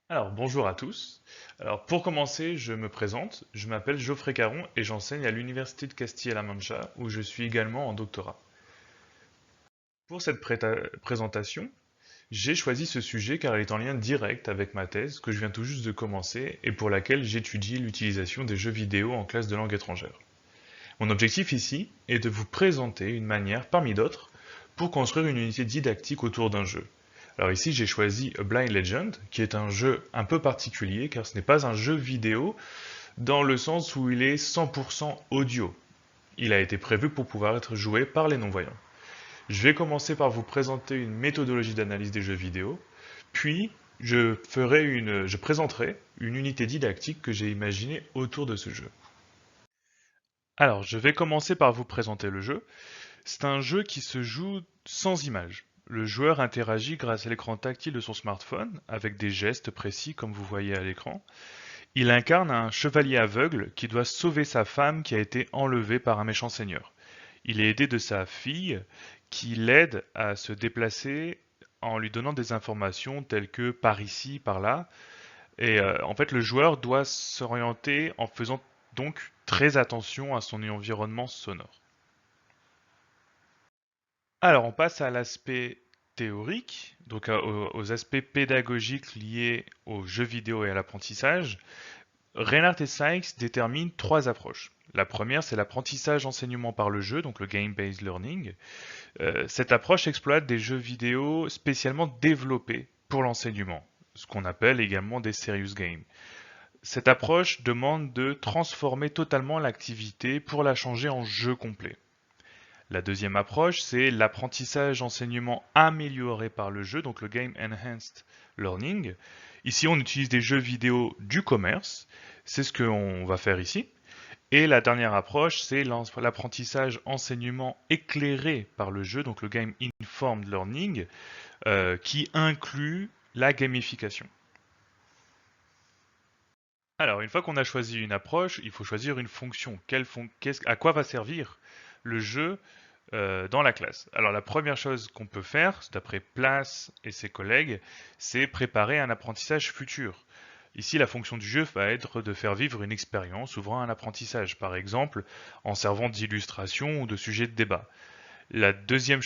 Alors, bonjour à tous. Alors, pour commencer, je me présente. Je m'appelle Geoffrey Caron et j'enseigne à l'Université de Castilla-La Mancha, où je suis également en doctorat. Pour cette présentation, j'ai choisi ce sujet car il est en lien direct avec ma thèse que je viens tout juste de commencer et pour laquelle j'étudie l'utilisation des jeux vidéo en classe de langue étrangère. Mon objectif ici est de vous présenter une manière, parmi d'autres, pour construire une unité didactique autour d'un jeu. Alors ici, j'ai choisi A Blind Legend, qui est un jeu un peu particulier, car ce n'est pas un jeu vidéo dans le sens où il est 100% audio. Il a été prévu pour pouvoir être joué par les non-voyants. Je vais commencer par vous présenter une méthodologie d'analyse des jeux vidéo, puis je présenterai une unité didactique que j'ai imaginée autour de ce jeu. Alors, je vais commencer par vous présenter le jeu. C'est un jeu qui se joue sans images. Le joueur interagit grâce à l'écran tactile de son smartphone, avec des gestes précis comme vous voyez à l'écran. Il incarne un chevalier aveugle qui doit sauver sa femme qui a été enlevée par un méchant seigneur. Il est aidé de sa fille qui l'aide à se déplacer en lui donnant des informations telles que par ici, par là. Et en fait, le joueur doit s'orienter en faisant donc très attention à son environnement sonore. Alors, on passe à l'aspect théorique, donc aux aspects pédagogiques liés aux jeux vidéo et à l'apprentissage. Reinhardt et Sykes déterminent trois approches. La première, c'est l'apprentissage enseignement par le jeu, donc le game-based learning. Cette approche exploite des jeux vidéo spécialement développés pour l'enseignement, ce qu'on appelle également des serious games. Cette approche demande de transformer totalement l'activité pour la changer en jeu complet. La deuxième approche, c'est l'apprentissage enseignement amélioré par le jeu, donc le Game Enhanced Learning. Ici, on utilise des jeux vidéo du commerce, c'est ce qu'on va faire ici. Et la dernière approche, c'est l'apprentissage enseignement éclairé par le jeu, donc le Game Informed Learning, qui inclut la gamification. Alors, une fois qu'on a choisi une approche, il faut choisir une fonction. À quoi va servir le jeu dans la classe? Alors, la première chose qu'on peut faire, d'après Place et ses collègues, c'est préparer un apprentissage futur. Ici, la fonction du jeu va être de faire vivre une expérience ouvrant un apprentissage, par exemple en servant d'illustration ou de sujet de débat. La deuxième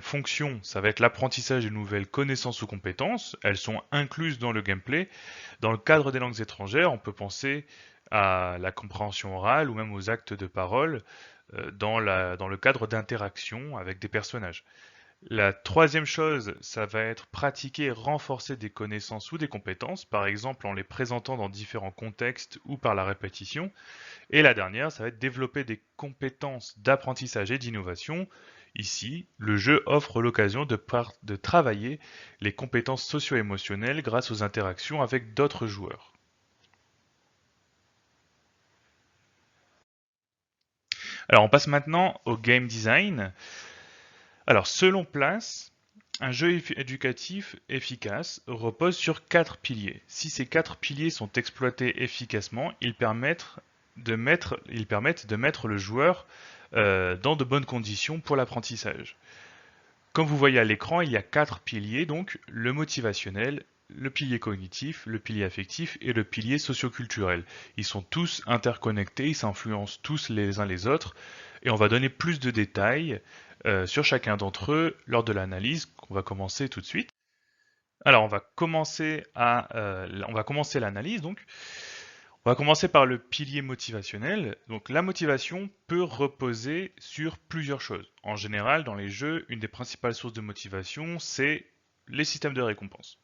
fonction, ça va être l'apprentissage de nouvelles connaissances ou compétences. Elles sont incluses dans le gameplay. Dans le cadre des langues étrangères, on peut penser à la compréhension orale ou même aux actes de parole dans le cadre d'interactions avec des personnages. La troisième chose, ça va être pratiquer et renforcer des connaissances ou des compétences, par exemple en les présentant dans différents contextes ou par la répétition. Et la dernière, ça va être développer des compétences d'apprentissage et d'innovation. Ici, le jeu offre l'occasion de travailler les compétences socio-émotionnelles grâce aux interactions avec d'autres joueurs. Alors, on passe maintenant au game design. Alors, selon Place, un jeu éducatif efficace repose sur quatre piliers. Si ces quatre piliers sont exploités efficacement, ils permettent de mettre le joueur dans de bonnes conditions pour l'apprentissage. Comme vous voyez à l'écran, il y a quatre piliers, donc le motivationnel, le pilier cognitif, le pilier affectif et le pilier socioculturel. Ils sont tous interconnectés, ils s'influencent tous les uns les autres, et on va donner plus de détails sur chacun d'entre eux lors de l'analyse qu'on va commencer tout de suite. Alors on va commencer l'analyse donc. On va commencer par le pilier motivationnel. Donc la motivation peut reposer sur plusieurs choses. En général, dans les jeux, une des principales sources de motivation, c'est les systèmes de récompense.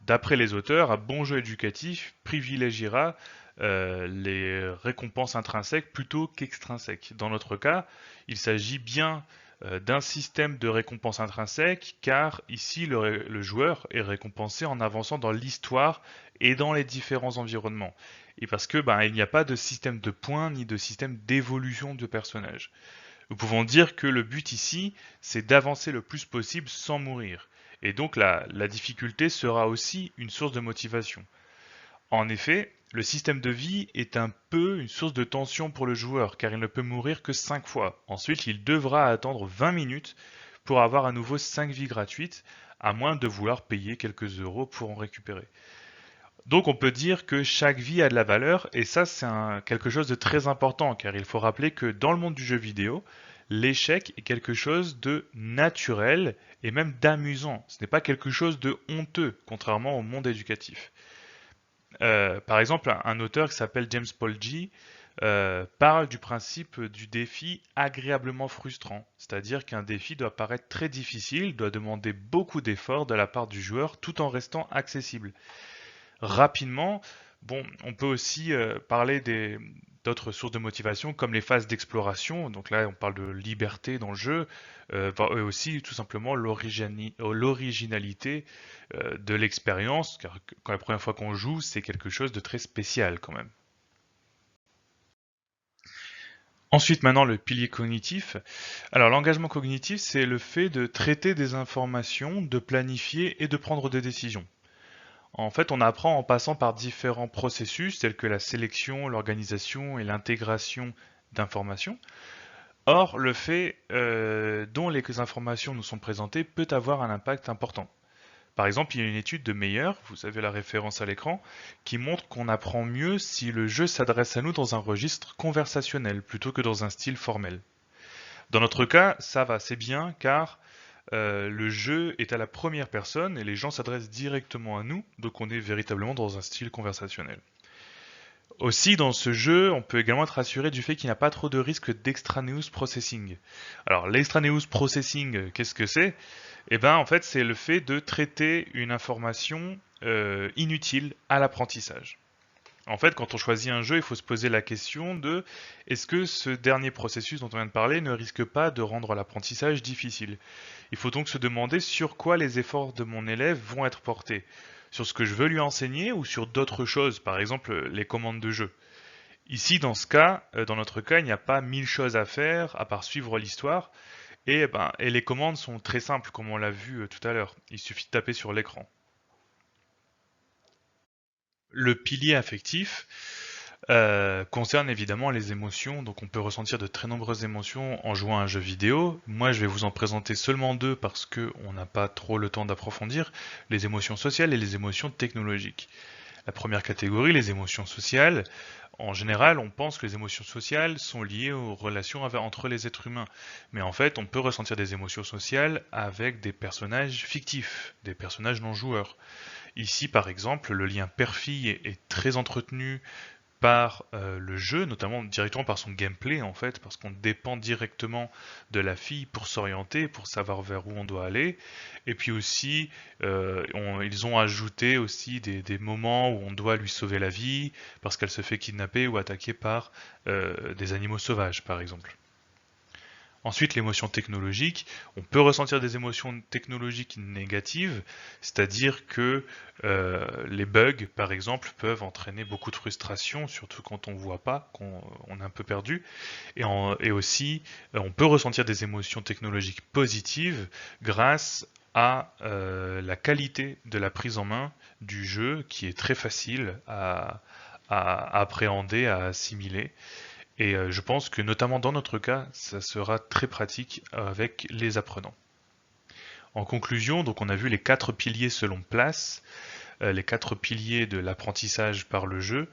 D'après les auteurs, un bon jeu éducatif privilégiera les récompenses intrinsèques plutôt qu'extrinsèques. Dans notre cas, il s'agit bien d'un système de récompense intrinsèque, car ici le joueur est récompensé en avançant dans l'histoire et dans les différents environnements. Et parce que il n'y a pas de système de points ni de système d'évolution de personnage. Nous pouvons dire que le but ici, c'est d'avancer le plus possible sans mourir. Et donc la difficulté sera aussi une source de motivation. En effet, le système de vie est un peu une source de tension pour le joueur, car il ne peut mourir que 5 fois. Ensuite, il devra attendre 20 minutes pour avoir à nouveau 5 vies gratuites, à moins de vouloir payer quelques euros pour en récupérer. Donc on peut dire que chaque vie a de la valeur, et ça c'est quelque chose de très important, car il faut rappeler que dans le monde du jeu vidéo, l'échec est quelque chose de naturel et même d'amusant. Ce n'est pas quelque chose de honteux, contrairement au monde éducatif. Par exemple, un auteur qui s'appelle James Paul G parle du principe du défi agréablement frustrant, c'est-à-dire qu'un défi doit paraître très difficile, doit demander beaucoup d'efforts de la part du joueur tout en restant accessible. Rapidement, bon, on peut aussi parler d'autres sources de motivation comme les phases d'exploration. Donc là, on parle de liberté dans le jeu, et aussi tout simplement l'originalité de l'expérience, car quand la première fois qu'on joue, c'est quelque chose de très spécial quand même. Ensuite, maintenant, le pilier cognitif. Alors, l'engagement cognitif, c'est le fait de traiter des informations, de planifier et de prendre des décisions. En fait, on apprend en passant par différents processus tels que la sélection, l'organisation et l'intégration d'informations. Or, le fait dont les informations nous sont présentées peut avoir un impact important. Par exemple, il y a une étude de Meyer, vous avez la référence à l'écran, qui montre qu'on apprend mieux si le jeu s'adresse à nous dans un registre conversationnel plutôt que dans un style formel. Dans notre cas, ça va, c'est bien car le jeu est à la première personne et les gens s'adressent directement à nous, donc on est véritablement dans un style conversationnel. Aussi, dans ce jeu, on peut également être assuré du fait qu'il n'y a pas trop de risque d'extraneous processing. Alors, l'extraneous processing, qu'est-ce que c'est? Eh bien, en fait, c'est le fait de traiter une information inutile à l'apprentissage. En fait, quand on choisit un jeu, il faut se poser la question de est-ce que ce dernier processus dont on vient de parler ne risque pas de rendre l'apprentissage difficile? Il faut donc se demander sur quoi les efforts de mon élève vont être portés. Sur ce que je veux lui enseigner ou sur d'autres choses, par exemple les commandes de jeu. Ici, dans ce cas, dans notre cas, il n'y a pas mille choses à faire à part suivre l'histoire. Et les commandes sont très simples, comme on l'a vu tout à l'heure. Il suffit de taper sur l'écran. Le pilier affectif concerne évidemment les émotions, donc on peut ressentir de très nombreuses émotions en jouant à un jeu vidéo. Moi, je vais vous en présenter seulement deux parce qu'on n'a pas trop le temps d'approfondir, les émotions sociales et les émotions technologiques. La première catégorie, les émotions sociales. En général, on pense que les émotions sociales sont liées aux relations entre les êtres humains. Mais en fait, on peut ressentir des émotions sociales avec des personnages fictifs, des personnages non joueurs. Ici, par exemple, le lien père-fille est très entretenu par le jeu, notamment directement par son gameplay en fait, parce qu'on dépend directement de la fille pour s'orienter, pour savoir vers où on doit aller. Et puis aussi, ils ont ajouté aussi des moments où on doit lui sauver la vie, parce qu'elle se fait kidnapper ou attaquer par des animaux sauvages, par exemple. Ensuite, l'émotion technologique. On peut ressentir des émotions technologiques négatives, c'est-à-dire que les bugs, par exemple, peuvent entraîner beaucoup de frustration, surtout quand on ne voit pas, qu'on est un peu perdu. Et aussi, on peut ressentir des émotions technologiques positives grâce à la qualité de la prise en main du jeu, qui est très facile à appréhender, à assimiler. Et je pense que notamment dans notre cas, ça sera très pratique avec les apprenants. En conclusion, donc on a vu les quatre piliers selon place, les quatre piliers de l'apprentissage par le jeu,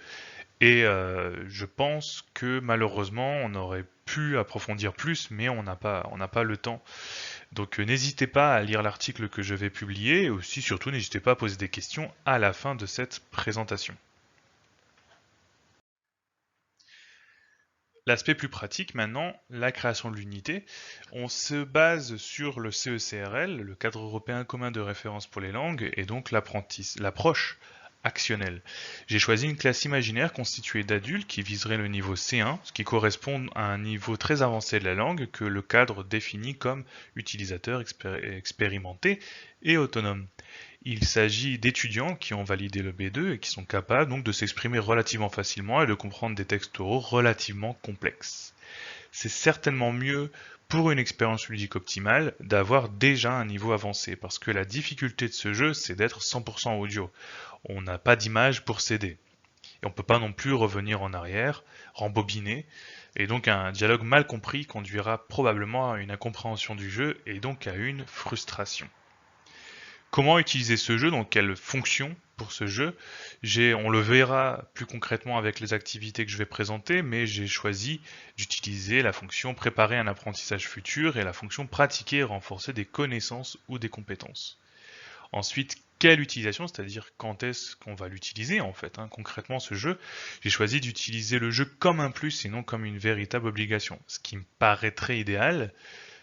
et je pense que malheureusement on aurait pu approfondir plus, mais on n'a pas le temps. Donc n'hésitez pas à lire l'article que je vais publier, et aussi surtout n'hésitez pas à poser des questions à la fin de cette présentation. L'aspect plus pratique maintenant, la création de l'unité. On se base sur le CECRL, le cadre européen commun de référence pour les langues, et donc l'approche actionnelle. J'ai choisi une classe imaginaire constituée d'adultes qui viserait le niveau C1, ce qui correspond à un niveau très avancé de la langue que le cadre définit comme utilisateur expérimenté et autonome. Il s'agit d'étudiants qui ont validé le B2 et qui sont capables donc de s'exprimer relativement facilement et de comprendre des textes oraux relativement complexes. C'est certainement mieux pour une expérience ludique optimale d'avoir déjà un niveau avancé parce que la difficulté de ce jeu c'est d'être 100% audio. On n'a pas d'image pour s'aider. Et on ne peut pas non plus revenir en arrière, rembobiner, et donc un dialogue mal compris conduira probablement à une incompréhension du jeu et donc à une frustration. Comment utiliser ce jeu, dans quelle fonction? pour ce jeu. On le verra plus concrètement avec les activités que je vais présenter, mais j'ai choisi d'utiliser la fonction préparer un apprentissage futur et la fonction pratiquer et renforcer des connaissances ou des compétences. Ensuite, quelle utilisation, c'est-à-dire quand est-ce qu'on va l'utiliser en fait, hein, concrètement ce jeu. J'ai choisi d'utiliser le jeu comme un plus et non comme une véritable obligation. Ce qui me paraîtrait idéal,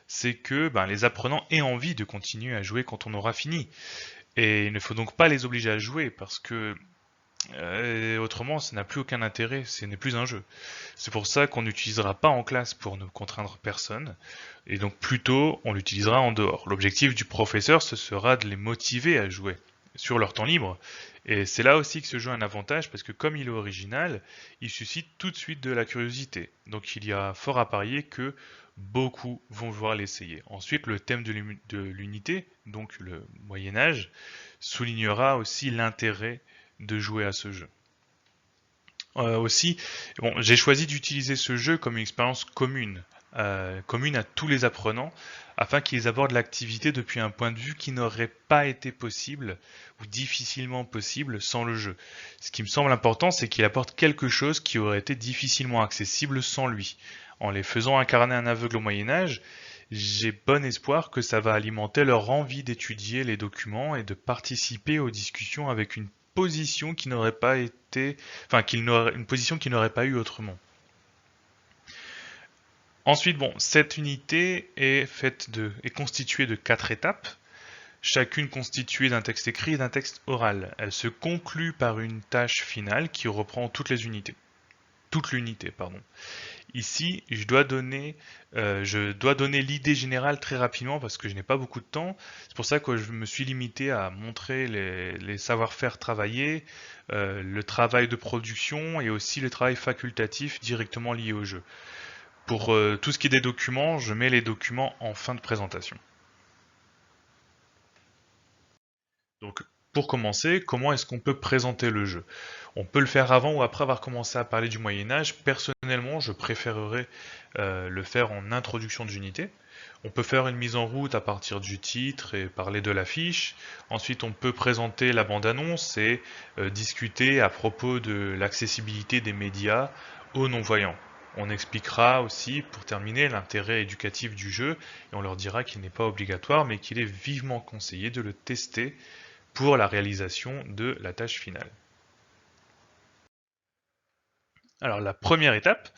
c'est que les apprenants aient envie de continuer à jouer quand on aura fini. Et il ne faut donc pas les obliger à jouer parce que autrement ça n'a plus aucun intérêt, ce n'est plus un jeu. C'est pour ça qu'on n'utilisera pas en classe pour ne contraindre personne, et donc plutôt on l'utilisera en dehors. L'objectif du professeur, ce sera de les motiver à jouer sur leur temps libre. Et c'est là aussi que se joue un avantage, parce que comme il est original, il suscite tout de suite de la curiosité. Donc il y a fort à parier que beaucoup vont vouloir l'essayer. Ensuite, le thème de l'unité, donc le Moyen Âge, soulignera aussi l'intérêt de jouer à ce jeu. Aussi, bon, j'ai choisi d'utiliser ce jeu comme une expérience commune, commune à tous les apprenants, afin qu'ils abordent l'activité depuis un point de vue qui n'aurait pas été possible ou difficilement possible sans le jeu. Ce qui me semble important, c'est qu'il apporte quelque chose qui aurait été difficilement accessible sans lui. En les faisant incarner un aveugle au Moyen Âge, j'ai bon espoir que ça va alimenter leur envie d'étudier les documents et de participer aux discussions avec une position qui n'aurait pas été, une position qui n'aurait pas eu autrement. Ensuite, bon, cette unité est constituée de 4 étapes, chacune constituée d'un texte écrit et d'un texte oral. Elle se conclut par une tâche finale qui reprend toute l'unité, pardon. Ici, je dois donner l'idée générale très rapidement parce que je n'ai pas beaucoup de temps. C'est pour ça que je me suis limité à montrer les savoir-faire travaillés, le travail de production et aussi le travail facultatif directement lié au jeu. Pour tout ce qui est des documents, je mets les documents en fin de présentation. Donc, pour commencer, comment est-ce qu'on peut présenter le jeu? On peut le faire avant ou après avoir commencé à parler du Moyen-Âge. Personnellement, je préférerais le faire en introduction d'unité. On peut faire une mise en route à partir du titre et parler de l'affiche. Ensuite, on peut présenter la bande-annonce et discuter à propos de l'accessibilité des médias aux non-voyants. On expliquera aussi, pour terminer, l'intérêt éducatif du jeu et on leur dira qu'il n'est pas obligatoire mais qu'il est vivement conseillé de le tester pour la réalisation de la tâche finale. Alors la première étape,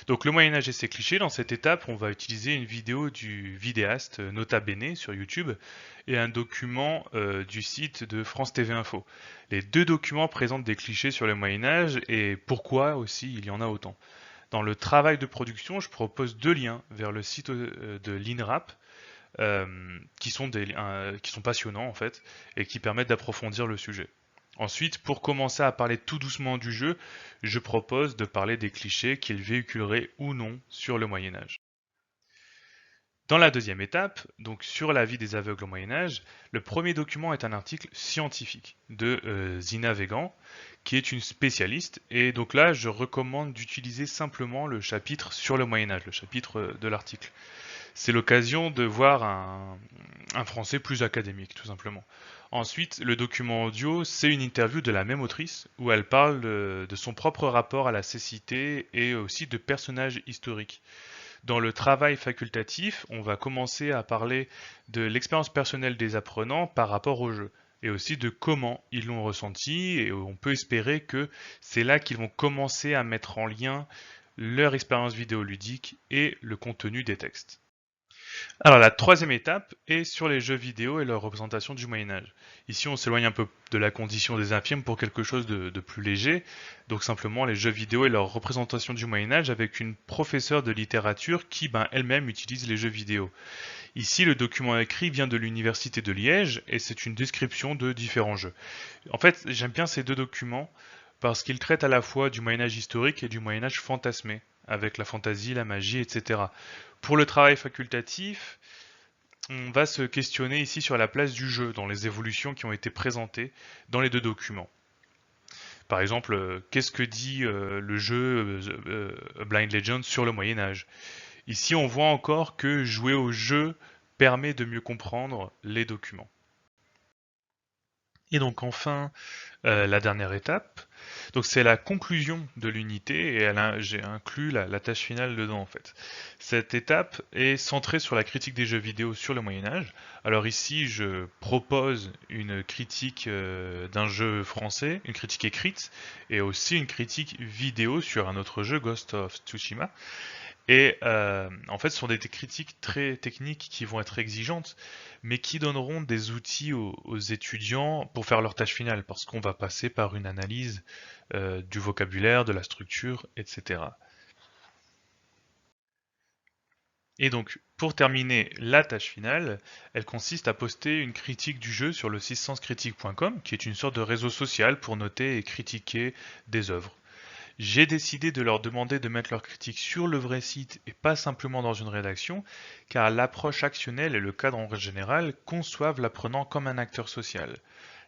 donc le Moyen-Âge et ses clichés, dans cette étape on va utiliser une vidéo du vidéaste Nota Bene sur YouTube et un document du site de France TV Info. Les deux documents présentent des clichés sur le Moyen-Âge et pourquoi aussi il y en a autant. Dans le travail de production, je propose deux liens vers le site de l'INRAP qui sont passionnants en fait et qui permettent d'approfondir le sujet. Ensuite, pour commencer à parler tout doucement du jeu, je propose de parler des clichés qu'il véhiculerait ou non sur le Moyen Âge. Dans la deuxième étape, donc sur la vie des aveugles au Moyen Âge, le premier document est un article scientifique de Zina Vegan, qui est une spécialiste, et donc là je recommande d'utiliser simplement le chapitre sur le Moyen Âge, le chapitre de l'article. C'est l'occasion de voir un français plus académique, tout simplement. Ensuite, le document audio, c'est une interview de la même autrice où elle parle de son propre rapport à la cécité et aussi de personnages historiques. Dans le travail facultatif, on va commencer à parler de l'expérience personnelle des apprenants par rapport au jeu et aussi de comment ils l'ont ressenti et on peut espérer que c'est là qu'ils vont commencer à mettre en lien leur expérience vidéoludique et le contenu des textes. Alors la troisième étape est sur les jeux vidéo et leur représentation du Moyen-Âge. Ici on s'éloigne un peu de la condition des infirmes pour quelque chose de plus léger, donc simplement les jeux vidéo et leur représentation du Moyen-Âge avec une professeure de littérature qui elle-même utilise les jeux vidéo. Ici le document écrit vient de l'université de Liège et c'est une description de différents jeux. En fait j'aime bien ces deux documents parce qu'ils traitent à la fois du Moyen-Âge historique et du Moyen-Âge fantasmé, avec la fantaisie, la magie, etc. Pour le travail facultatif, on va se questionner ici sur la place du jeu dans les évolutions qui ont été présentées dans les deux documents. Par exemple, qu'est-ce que dit le jeu Blind Legend sur le Moyen-Âge? Ici, on voit encore que jouer au jeu permet de mieux comprendre les documents. Et donc enfin, la dernière étape, donc c'est la conclusion de l'unité et j'ai inclus la tâche finale dedans en fait. Cette étape est centrée sur la critique des jeux vidéo sur le Moyen-Âge. Alors ici, je propose une critique d'un jeu français, une critique écrite, et aussi une critique vidéo sur un autre jeu, Ghost of Tsushima. Et en fait, ce sont des critiques très techniques qui vont être exigeantes, mais qui donneront des outils aux étudiants pour faire leur tâche finale, parce qu'on va passer par une analyse du vocabulaire, de la structure, etc. Et donc, pour terminer, la tâche finale, elle consiste à poster une critique du jeu sur le 6senscritique.com, qui est une sorte de réseau social pour noter et critiquer des œuvres. J'ai décidé de leur demander de mettre leurs critiques sur le vrai site et pas simplement dans une rédaction, car l'approche actionnelle et le cadre en général conçoivent l'apprenant comme un acteur social.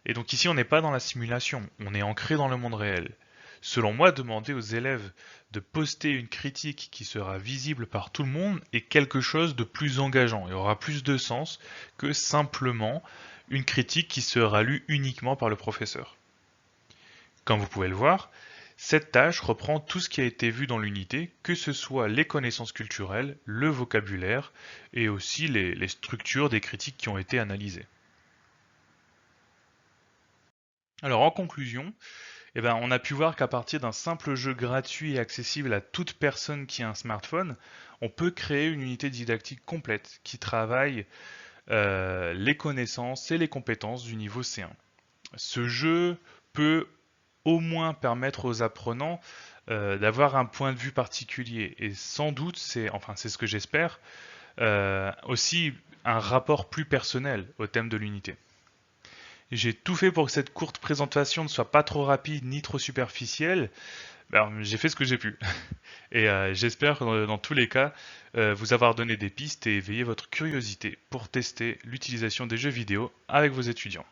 Et donc ici, on n'est pas dans la simulation, on est ancré dans le monde réel. Selon moi, demander aux élèves de poster une critique qui sera visible par tout le monde est quelque chose de plus engageant et aura plus de sens que simplement une critique qui sera lue uniquement par le professeur. Comme vous pouvez le voir, cette tâche reprend tout ce qui a été vu dans l'unité, que ce soit les connaissances culturelles, le vocabulaire et aussi les structures des critiques qui ont été analysées. Alors en conclusion, on a pu voir qu'à partir d'un simple jeu gratuit et accessible à toute personne qui a un smartphone, on peut créer une unité didactique complète qui travaille les connaissances et les compétences du niveau C1. Ce jeu peut au moins permettre aux apprenants d'avoir un point de vue particulier et sans doute, c'est ce que j'espère, aussi un rapport plus personnel au thème de l'unité. J'ai tout fait pour que cette courte présentation ne soit pas trop rapide ni trop superficielle. Ben, j'ai fait ce que j'ai pu. Et j'espère, dans tous les cas, vous avoir donné des pistes et éveiller votre curiosité pour tester l'utilisation des jeux vidéo avec vos étudiants.